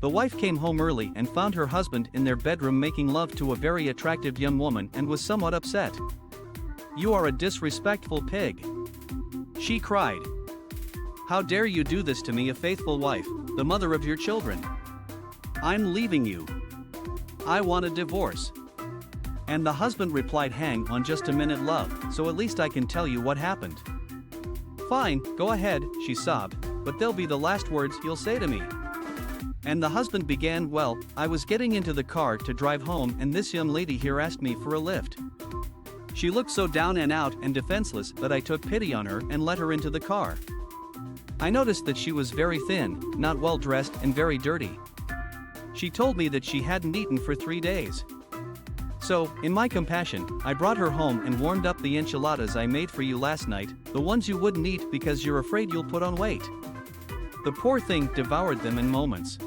The wife came home early and found her husband in their bedroom making love to a very attractive young woman and was somewhat upset. "You are a disrespectful pig," she cried. "How dare you do this to me, a faithful wife, the mother of your children? I'm leaving you. I want a divorce." And the husband replied, "Hang on just a minute, love, so at least I can tell you what happened." "Fine, go ahead," she sobbed, "but they'll be the last words you'll say to me." And the husband began, "Well, I was getting into the car to drive home and this young lady here asked me for a lift. She looked so down and out and defenseless that I took pity on her and let her into the car. I noticed that she was very thin, not well dressed and very dirty. She told me that she hadn't eaten for 3 days. So, in my compassion, I brought her home and warmed up the enchiladas I made for you last night, the ones you wouldn't eat because you're afraid you'll put on weight." The poor thing devoured them in moments.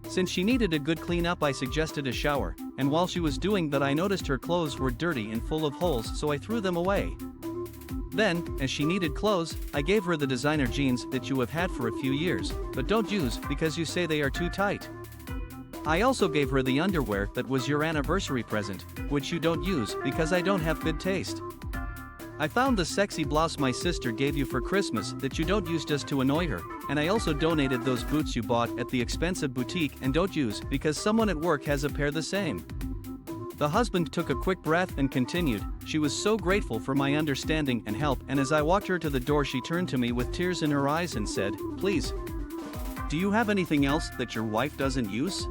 Since she needed a good cleanup, I suggested a shower, and while she was doing that I noticed her clothes were dirty and full of holes, so I threw them away. Then, as she needed clothes, I gave her the designer jeans that you have had for a few years, but don't use because you say they are too tight. I also gave her the underwear that was your anniversary present, which you don't use because I don't have good taste. I found the sexy blouse my sister gave you for Christmas that you don't use just to annoy her, and I also donated those boots you bought at the expensive boutique and don't use because someone at work has a pair the same." The husband took a quick breath and continued, "She was so grateful for my understanding and help, and as I walked her to the door she turned to me with tears in her eyes and said, 'Please, do you have anything else that your wife doesn't use?'